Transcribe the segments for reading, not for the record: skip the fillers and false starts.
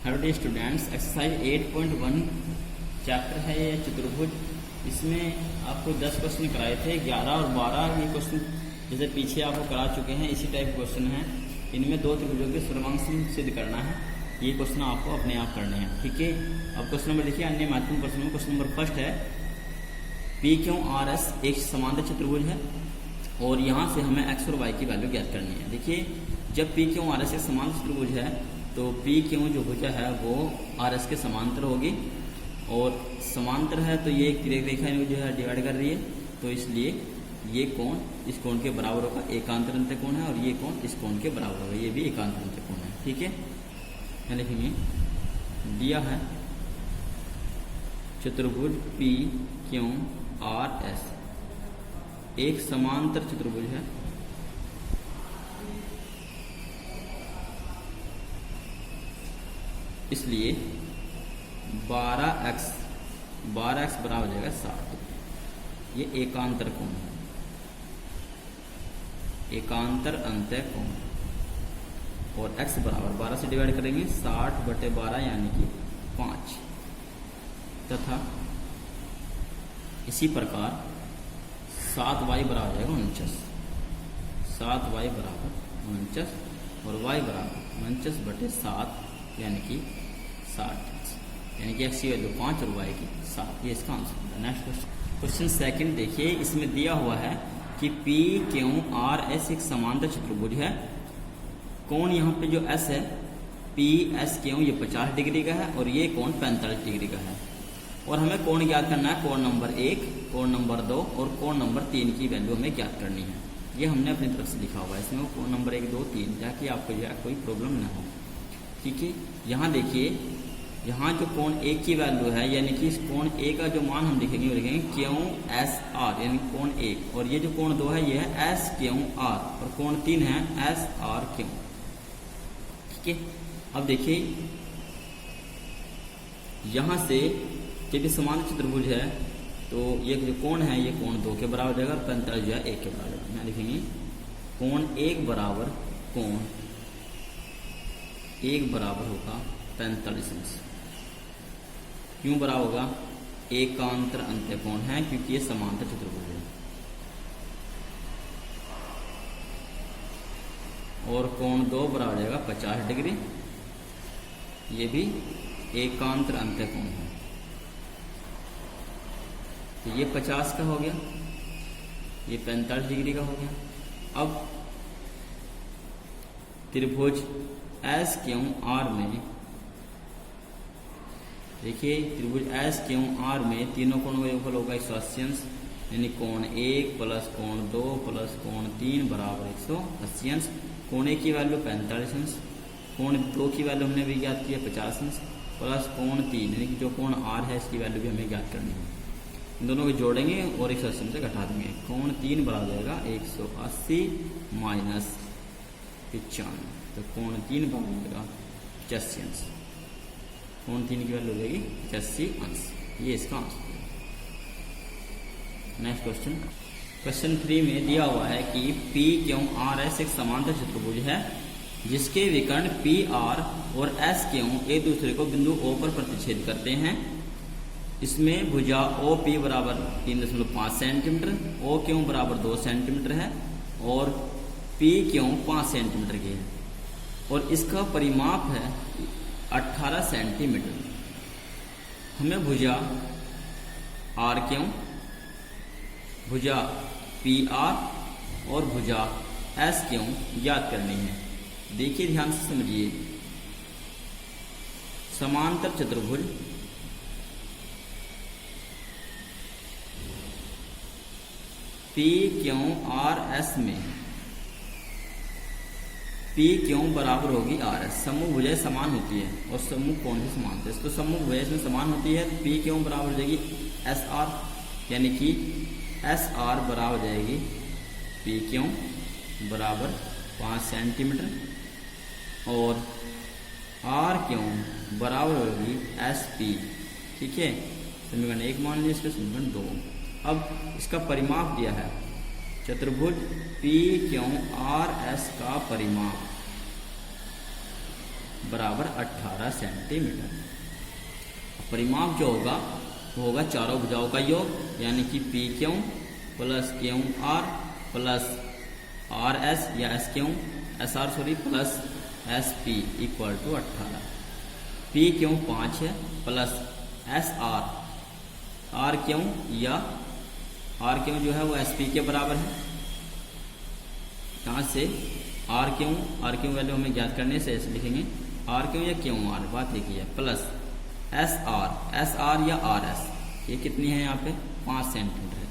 Hello dear students, exercise 8.1 chapter है ये चतुर्भुज। इसमें आपको 10 क्वेश्चन कराए थे, 11 और 12 ये क्वेश्चन जैसे पीछे आपको करा चुके हैं इसी टाइप क्वेश्चन हैं। इनमें दो त्रिभुजों के सर्वांग सिद्ध करना है, ये क्वेश्चन आपको अपने आप करने हैं। ठीक है, अब क्वेश्चन नंबर देखिए, अन्य महत्वपूर्ण क्वेश्चन में क्वेश्चन नंबर फर्स्ट है पी क्यू आर एस एक समांतर चतुर्भुज है और यहाँ से हमें एक्स और वाई की वैल्यू ज्ञात करनी है। देखिए, जब पी क्यू आर एस एक समांतर चतुर्भुज है तो पी क्यू जो भुजा है वो आर एस के समांतर होगी, और समांतर है तो ये एक रेखा जो है डिवाइड कर रही है, तो इसलिए ये कोण इस कोण के बराबर होगा। एकांतर अंतःकोण है और ये कोण इस कोण के बराबर होगा, ये भी एकांतर अंतःकोण है। ठीक है, यहाँ लिखेंगे दिया है चतुर्भुज पी क्यू आर एस एक समांतर चतुर्भुज है इसलिए 12x बराबर हो जाएगा 60। ये एकांतर कोण है, एकांतर अंतःकोण, और x बराबर 12 से डिवाइड करेंगे 60/12 यानी कि 5, तथा इसी प्रकार 7y बराबर हो जाएगा 49। 7y बराबर 49 और y बराबर 49/7 यानी कि 60, यानी कि x की वैल्यू 5 और y की 7। ये इसका आंसर है। नेक्स्ट क्वेश्चन सेकंड देखिए, इसमें दिया हुआ है कि पी क्यू आर एस एक समांतर चतुर्भुज है। कोण यहाँ पे जो s है पी एस क्यू ये 50 डिग्री का है और ये कोण 45 डिग्री का है, और हमें कोण ज्ञात करना है। कोण नंबर 1, कोण नंबर 2 और कोण नंबर 3 की वैल्यू हमें ज्ञात करनी है। ये हमने अपनी तरफ से लिखा हुआ है इसमें, कोण नंबर 1, 2, 3, ताकि आपको जो है कोई प्रॉब्लम ना हो। ठीक है, यहाँ देखिए, यहाँ जो कोण 1 की वैल्यू है, यानी कि इस कोण 1 का जो मान हम लिखेंगे वो लिखेंगे क्यू एस आर, यानी कोण 1, और ये जो कोण 2 है ये है एस क्यू आर, और कोण 3 है एस आर क्यू। ठीक है, अब देखिए यहाँ से जब समांतर चतुर्भुज है तो ये जो कोण है ये कोण 2 के बराबर हो जाएगा और 45 जो है 1 के बराबर। यहाँ लिखेंगे कोण 1 बराबर कोण 1 बराबर होगा 45 अंश। क्यों बराबर होगा? एकांतर अंतःकोण है, क्योंकि ये समांतर चतुर्भुज है। और कोण 2 बराबर हो जाएगा 50 डिग्री, ये भी एकांतर अंतःकोण है। तो ये 50 का हो गया, ये 45 डिग्री का हो गया। अब त्रिभुज एस क्यू आर में देखिए, त्रिभुज एस क्यू आर में तीनों कोणों का योगफल होगा 180 अंश, यानी कोण 1 प्लस कोण 2 प्लस कोण 3 बराबर 180 अंश। कोण 1 की वैल्यू 45 अंश, कोण 2 की वैल्यू हमने भी ज्ञात किया 50 अंश, प्लस कोण 3 यानी कि जो कोण आर है इसकी वैल्यू भी हमें ज्ञात करनी है। इन दोनों को जोड़ेंगे और 180 से घटा देंगे। कोण 3 बराबर हो जाएगा 180 माइनस 95, तो कोण 3 बराबर हो जाएगा 85 अंश। कोण 3 की वैल्यू हो जाएगी 85 अंश। ये इसका आंसर है। नेक्स्ट क्वेश्चन, क्वेश्चन 3 में दिया हुआ है कि पी क्यू आर एस एक समांतर चतुर्भुज है जिसके विकर्ण पी आर और एस क्यू एक दूसरे को बिंदु O पर प्रतिच्छेद करते हैं। इसमें भुजा ओ पी बराबर 3.5 सेंटीमीटर, ओ क्यू बराबर 2 सेंटीमीटर है और पी क्यू 5 सेंटीमीटर की है, और इसका परिमाप है 18 सेंटीमीटर। हमें भुजा आर क्यू, भुजा पी आर और भुजा एस क्यू ज्ञात करनी है। देखिए, ध्यान से समझिए, समांतर चतुर्भुज पी क्यू आर एस में पी क्यू बराबर होगी आर एस। समूह भुजाएं समान होती है और समूह कोण भी समान होते हैं, तो समूह भुजाएं इसमें समान होती है। पी क्यू बराबर हो जाएगी एस आर, यानी कि एस आर बराबर हो जाएगी पी क्यू बराबर 5 सेंटीमीटर, और आर क्यू बराबर होगी एस पी। ठीक है, समीकरण 1 मान लीजिए, इसका समीकरण 2। अब इसका परिमाप दिया है, चतुर्भुज पी क्यू आर एस का परिमाप बराबर 18 सेंटीमीटर। परिमाप जो होगा वो होगा चारों भुजाओं का योग, यानी कि P Q plus Q R plus R S या S Q S R sorry plus S P equal to 18। P Q 5 है प्लस एस आर क्यू या आर क्यू जो है वो एस पी के बराबर है। यहाँ से आर क्यू वैल्यू हमें ज्ञात करने से ऐसे लिखेंगे आर क्यू या क्यू आर, बात एक ही है, प्लस एस आर या आर एस, ये कितनी है यहाँ पे 5 सेंटीमीटर है,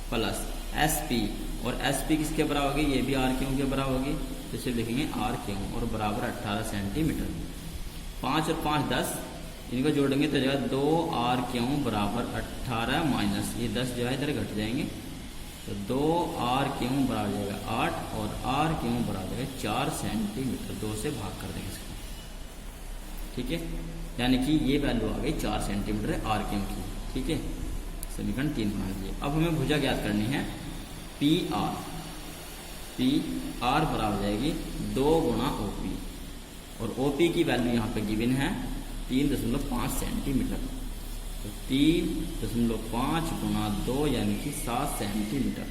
प्लस एस पी, और एस पी किसके बराबर होगी, ये भी आर क्यू के बराबर होगी, तो इसे लिखेंगे आर क्यू और बराबर 18 सेंटीमीटर। 5 और 5 10, इनको जोड़ेंगे तो जाएगा 2 आर क्यू बराबर 18 माइनस ये 10 जो है इधर घट जाएंगे, तो 2 आर क्यू बराबर जाएगा 8 और आर क्यू बराबर जाएगा 4 सेंटीमीटर। 2 से भाग कर देंगे इसको, ठीक है, यानी कि ये वैल्यू आ गई 4 सेंटीमीटर है आर क्यू की, ठीक है। समीकरण 3 बना दिए। अब हमें भुजा ज्ञात करनी है पी आर बराबर जाएगी 2 गुणा ओ पी, और ओ पी की वैल्यू यहाँ पे गिवन है 3.5 सेंटीमीटर, तो 3.5 गुणा 2 यानी कि 7 सेंटीमीटर।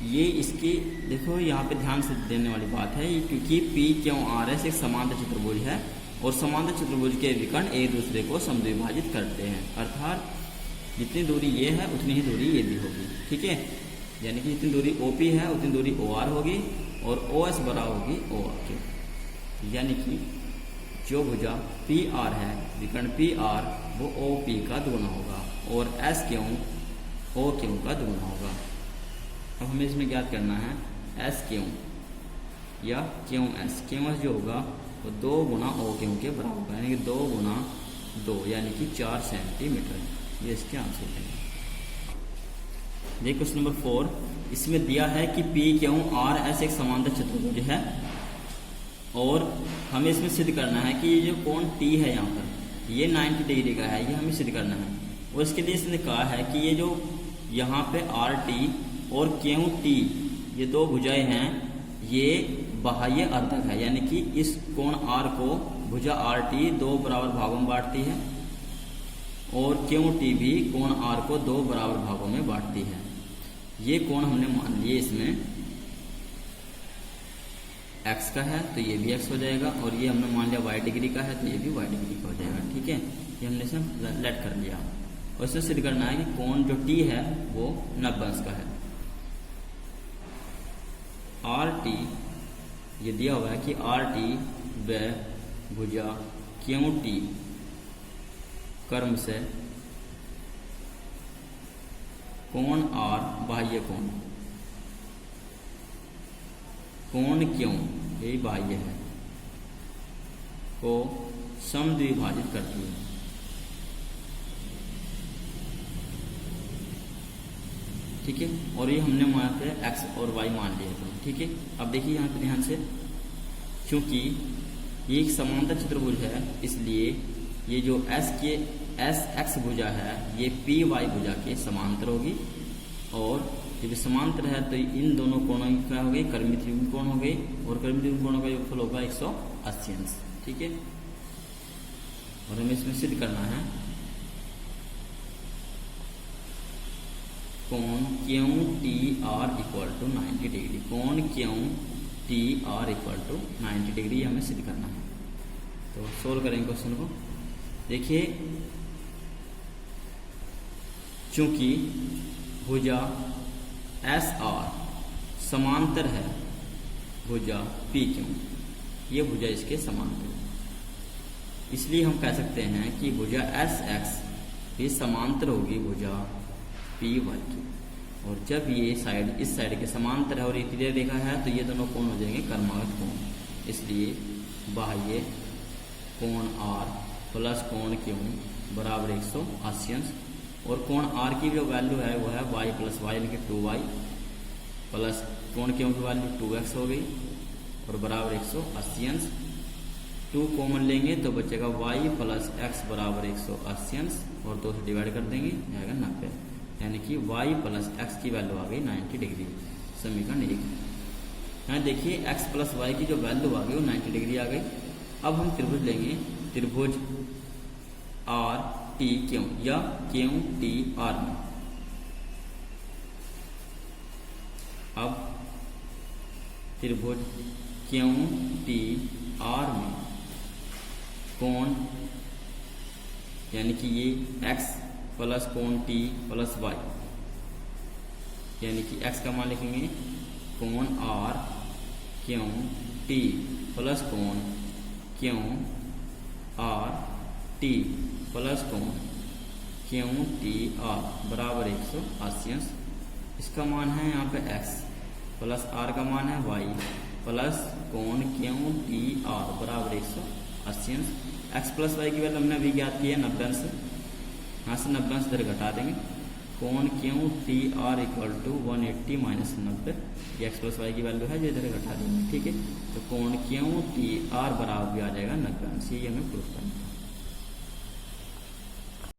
ये इसकी देखो यहाँ पे ध्यान से देने वाली बात है, क्योंकि पी क्यू आर एस एक समांतर चतुर्भुज है और समांतर चतुर्भुज के विकर्ण एक दूसरे को समद्विभाजित करते हैं, अर्थात जितनी दूरी ये है उतनी ही दूरी ये भी होगी, ठीक है, यानी कि जितनी दूरी OP है उतनी दूरी OR होगी और OS बराबर होगी OR के, यानी कि जो भुजा PR है विकर्ण PR वो OP का दुगुना होगा और SQ OQ का दुगुना होगा। अब हमें इसमें ज्ञात करना है SQ या QS जो होगा वो 2 गुणा OQ के बराबर होगा, यानी कि 2 गुणा 2 यानी कि 4 सेंटीमीटर, ये इसके आंसर है। देखिए क्वेश्चन नंबर 4, इसमें दिया है कि पी क्यू आर एस एक समांतर चतुर्भुज है और हमें इसमें सिद्ध करना है कि ये जो कोण टी है यहाँ पर ये 90 डिग्री का है, ये हमें सिद्ध करना है। और इसके लिए इसने कहा है कि ये जो यहाँ पे आर टी और क्यू टी ये 2 भुजाएं हैं, ये बाह्य अर्धक है, यानी कि इस कोण आर को भुजा आर टी 2 बराबर भागों में बांटती है और क्यू टी भी कोण आर को 2 बराबर भागों में बांटती है। ये कोण हमने मान लिए इसमें x का है तो ये भी x हो जाएगा, और ये हमने मान लिया y डिग्री का है तो ये भी y डिग्री का हो जाएगा, ठीक है, ये हमने इसमें लेट कर लिया। और इसे सिद्ध करना है कि कोण जो t है वो 90 अंश का है। आर टी ये दिया हुआ है कि आर टी व भुजा क्यू टी कर्म से कोण आर बाह्य कोण क्यों यही बाह्य है को समद्विभाजित करती है, ठीक है, और ये हमने वहां पे x और y मान लिए थे, ठीक है। अब देखिए यहाँ पे ध्यान से, क्योंकि ये एक समांतर चतुर्भुज है इसलिए ये जो एस एक्स भुजा है ये पी वाई भुजा के समांतर होगी, और जब समांतर है तो इन दोनों कोणों की क्या हो गई, कर्मित त्रिभुज कोण हो गई, और कर्मित त्रिभुज कोणों का योगफल होगा 180 अंश, ठीक है। और हमें इसमें सिद्ध करना है कोण Q T R equal to 90 degree, कोण Q T R equal to 90 degree हमें सिद्ध करना है। तो सोल्व करेंगे क्वेश्चन को। देखिए चूंकि भुजा एस आर समांतर है भुजा पी क्यू, ये भुजा इसके समांतर है, इसलिए हम कह सकते हैं कि भुजा एस एक्स ये समांतर होगी भुजा पी वाई की, और जब ये साइड इस साइड के समांतर है और ये क्लियर रेखा है तो ये दोनों कोण हो जाएंगे कर्मागत कोण, इसलिए बाह्य कोण आर प्लस कोण क्यू बराबर 180 अंश, और कोण आर की जो वैल्यू है वो है y प्लस वाई यानी कि 2y प्लस कोण क्यू की वैल्यू 2x हो गई और बराबर 180 अंश। 2 कॉमन लेंगे तो बचेगा y प्लस एक्स बराबर 180 अंश और 2 से डिवाइड कर देंगे आएगा 90, यानी कि y प्लस एक्स की वैल्यू आ गई 90 डिग्री। समीकरण 1 यहाँ देखिए x प्लस वाई की जो वैल्यू आ गई वो 90 डिग्री आ गई, अब हम त्रिभुज लेंगे, त्रिभुज आर टी क्यू या क्यू टी आर में। अब त्रिभुज क्यू टी आर में कोण यानी कि ये x प्लस कोण t प्लस y, यानी कि x का मान लिखेंगे कोण r क्यू t प्लस कोण क्यू r t प्लस कोण क्यू टी आर बराबर 180 अंश। इसका मान है यहाँ पे x प्लस r का मान है y प्लस कोण क्यू टी आर बराबर 180 अंश। x प्लस y की वैल्यू हमने अभी ज्ञात की है 90 अंश, यहाँ से 90 अंश इधर घटा देंगे। कोण Q T R equal to 180 minus 90, ये एक्स प्लस वाई की वैल्यू है जो इधर घटा देंगे, ठीक है। तो कोण क्यू टी आर बराबर भी आ जाएगा 90 अंश, ये हमें प्रूफ करना है।